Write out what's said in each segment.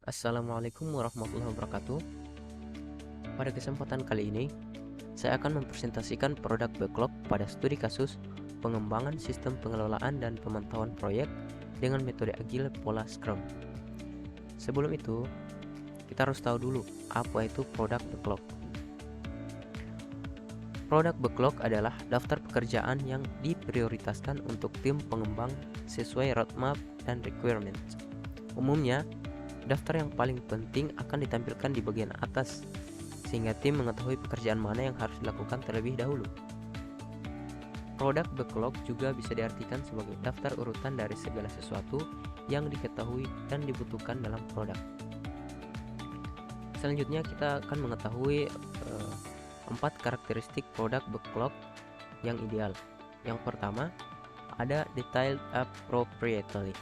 Assalamualaikum warahmatullahi wabarakatuh. Pada kesempatan kali ini, saya akan mempresentasikan produk backlog pada studi kasus pengembangan sistem pengelolaan dan pemantauan proyek dengan metode agile pola Scrum. Sebelum itu, kita harus tahu dulu apa itu produk backlog. Produk backlog adalah daftar pekerjaan yang diprioritaskan untuk tim pengembang sesuai roadmap dan requirements. Umumnya, daftar yang paling penting akan ditampilkan di bagian atas, sehingga tim mengetahui pekerjaan mana yang harus dilakukan terlebih dahulu. Produk backlog juga bisa diartikan sebagai daftar urutan dari segala sesuatu yang diketahui dan dibutuhkan dalam produk. Selanjutnya kita akan mengetahui 4 karakteristik produk backlog yang ideal. Yang pertama, ada detailed appropriately.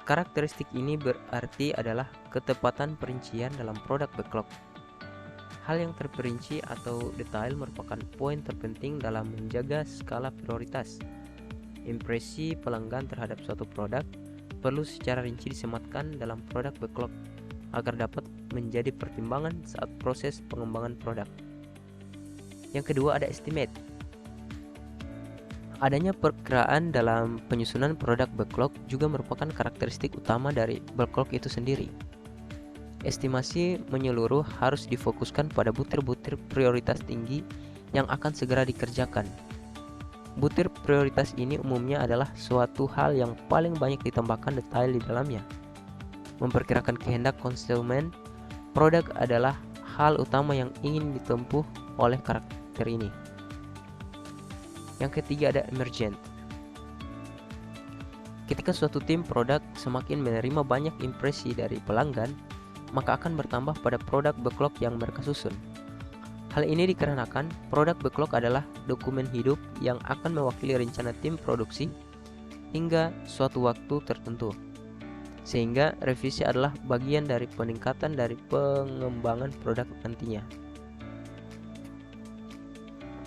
Karakteristik ini berarti adalah ketepatan perincian dalam produk backlog. Hal yang terperinci atau detail merupakan poin terpenting dalam menjaga skala prioritas. Impresi pelanggan terhadap suatu produk perlu secara rinci disematkan dalam produk backlog agar dapat menjadi pertimbangan saat proses pengembangan produk. Yang kedua ada estimate. Adanya perkiraan dalam penyusunan produk backlog juga merupakan karakteristik utama dari backlog itu sendiri. Estimasi menyeluruh harus difokuskan pada butir-butir prioritas tinggi yang akan segera dikerjakan. Butir prioritas ini umumnya adalah suatu hal yang paling banyak ditambahkan detail di dalamnya. Memperkirakan kehendak konsumen produk adalah hal utama yang ingin ditempuh oleh karakter ini. Yang ketiga ada emergent. Ketika suatu tim produk semakin menerima banyak impresi dari pelanggan, maka akan bertambah pada produk backlog yang mereka susun. Hal ini dikarenakan produk backlog adalah dokumen hidup yang akan mewakili rencana tim produksi hingga suatu waktu tertentu. Sehingga revisi adalah bagian dari peningkatan dari pengembangan produk nantinya.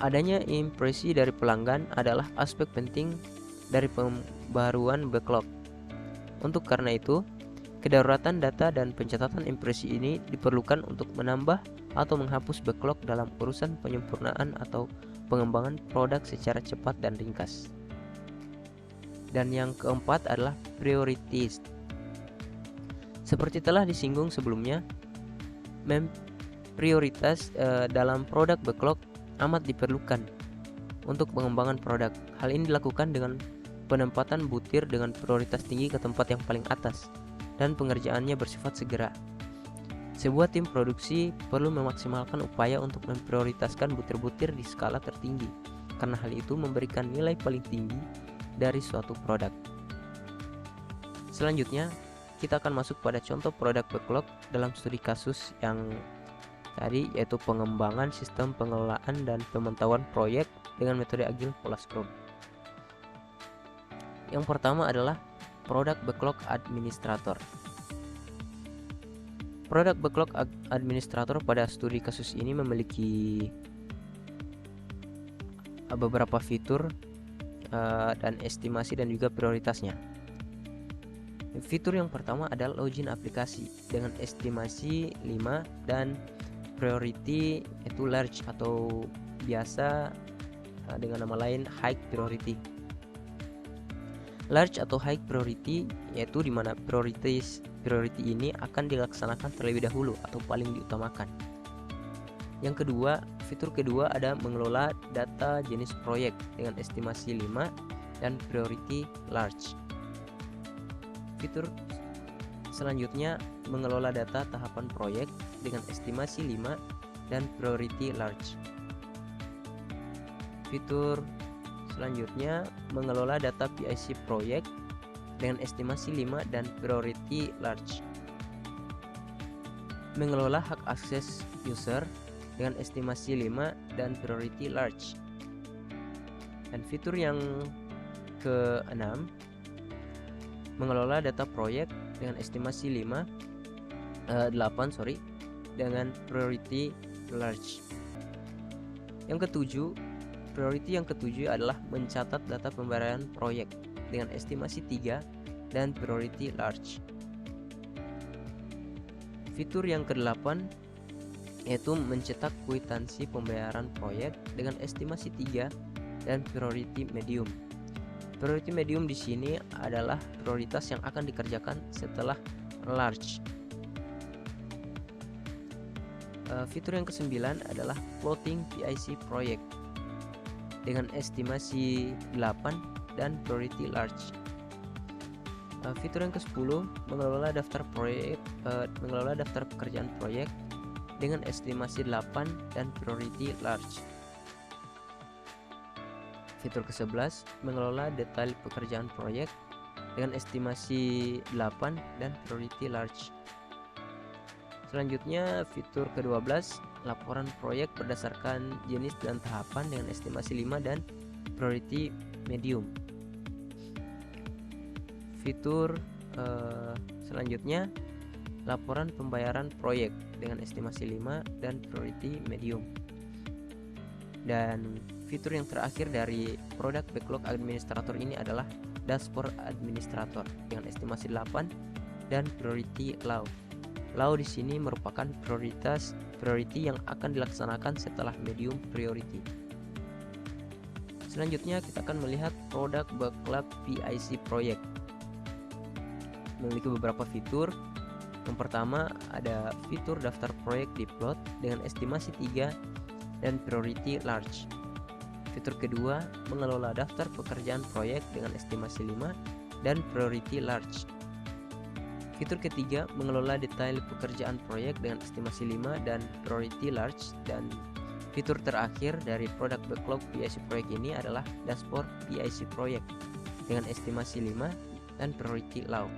Adanya impresi dari pelanggan adalah aspek penting dari pembaruan backlog. Untuk karena itu, kedaruratan data dan pencatatan impresi ini diperlukan untuk menambah atau menghapus backlog dalam urusan penyempurnaan atau pengembangan produk secara cepat dan ringkas. Dan yang keempat adalah priorities. Seperti telah disinggung sebelumnya, prioritas dalam produk backlog amat diperlukan untuk pengembangan produk. Hal ini dilakukan dengan penempatan butir dengan prioritas tinggi ke tempat yang paling atas dan pengerjaannya bersifat segera. Sebuah tim produksi perlu memaksimalkan upaya untuk memprioritaskan butir-butir di skala tertinggi, karena hal itu memberikan nilai paling tinggi dari suatu produk. Selanjutnya, kita akan masuk pada contoh produk backlog dalam studi kasus yang tadi, yaitu pengembangan sistem pengelolaan dan pemantauan proyek dengan metode agile pola Scrum. Yang pertama adalah produk backlog administrator. Produk backlog administrator pada studi kasus ini memiliki beberapa fitur dan estimasi dan juga prioritasnya. Fitur yang pertama adalah login aplikasi dengan estimasi 5 dan priority itu large atau biasa dengan nama lain high priority. Large atau high priority yaitu di mana priority ini akan dilaksanakan terlebih dahulu atau paling diutamakan. Yang kedua, fitur kedua ada mengelola data jenis proyek dengan estimasi 5 dan priority large. Fitur selanjutnya mengelola data tahapan proyek dengan estimasi 5 dan priority large. Fitur selanjutnya mengelola data PIC proyek dengan estimasi 5 dan priority large. Mengelola hak akses user dengan estimasi 5 dan priority large. Dan fitur yang ke-6 mengelola data proyek dengan estimasi 8 dengan priority large. Yang ketujuh, priority yang ketujuh adalah mencatat data pembayaran proyek dengan estimasi 3 dan priority large. Fitur yang ke-8 yaitu mencetak kwitansi pembayaran proyek dengan estimasi 3 dan priority medium. Priority medium di sini adalah prioritas yang akan dikerjakan setelah large. Fitur yang ke-9 adalah floating PIC project dengan estimasi 8 dan priority large. Fitur yang ke-10 mengelola daftar pekerjaan proyek dengan estimasi 8 dan priority large. Fitur ke-11 mengelola detail pekerjaan proyek dengan estimasi 8 dan priority large. Selanjutnya fitur ke-12 laporan proyek berdasarkan jenis dan tahapan dengan estimasi 5 dan priority medium. Fitur selanjutnya laporan pembayaran proyek dengan estimasi 5 dan priority medium. Dan fitur yang terakhir dari produk backlog administrator ini adalah dashboard administrator dengan estimasi 8 dan priority low. Low di sini merupakan priority yang akan dilaksanakan setelah medium priority. Selanjutnya kita akan melihat produk backlog PIC project. Memiliki beberapa fitur. Yang pertama ada fitur daftar proyek diplot dengan estimasi 3 dan priority large. Fitur kedua mengelola daftar pekerjaan proyek dengan estimasi 5 dan priority large. Fitur ketiga mengelola detail pekerjaan proyek dengan estimasi 5 dan priority large. Dan fitur terakhir dari produk backlog PIC project ini adalah dashboard PIC project dengan estimasi 5 dan priority low.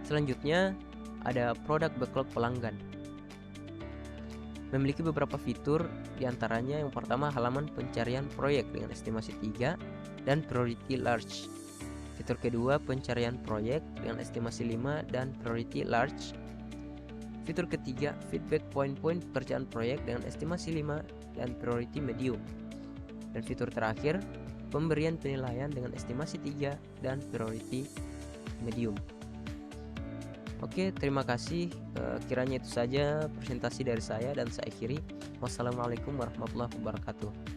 Selanjutnya ada produk backlog pelanggan. Memiliki beberapa fitur, diantaranya yang pertama halaman pencarian proyek dengan estimasi 3 dan priority large. Fitur kedua pencarian proyek dengan estimasi 5 dan priority large. Fitur ketiga feedback poin-poin pekerjaan proyek dengan estimasi 5 dan priority medium. Dan fitur terakhir pemberian penilaian dengan estimasi 3 dan priority medium. Oke, terima kasih. Kiranya itu saja presentasi dari saya dan saya akhiri. Wassalamualaikum warahmatullahi wabarakatuh.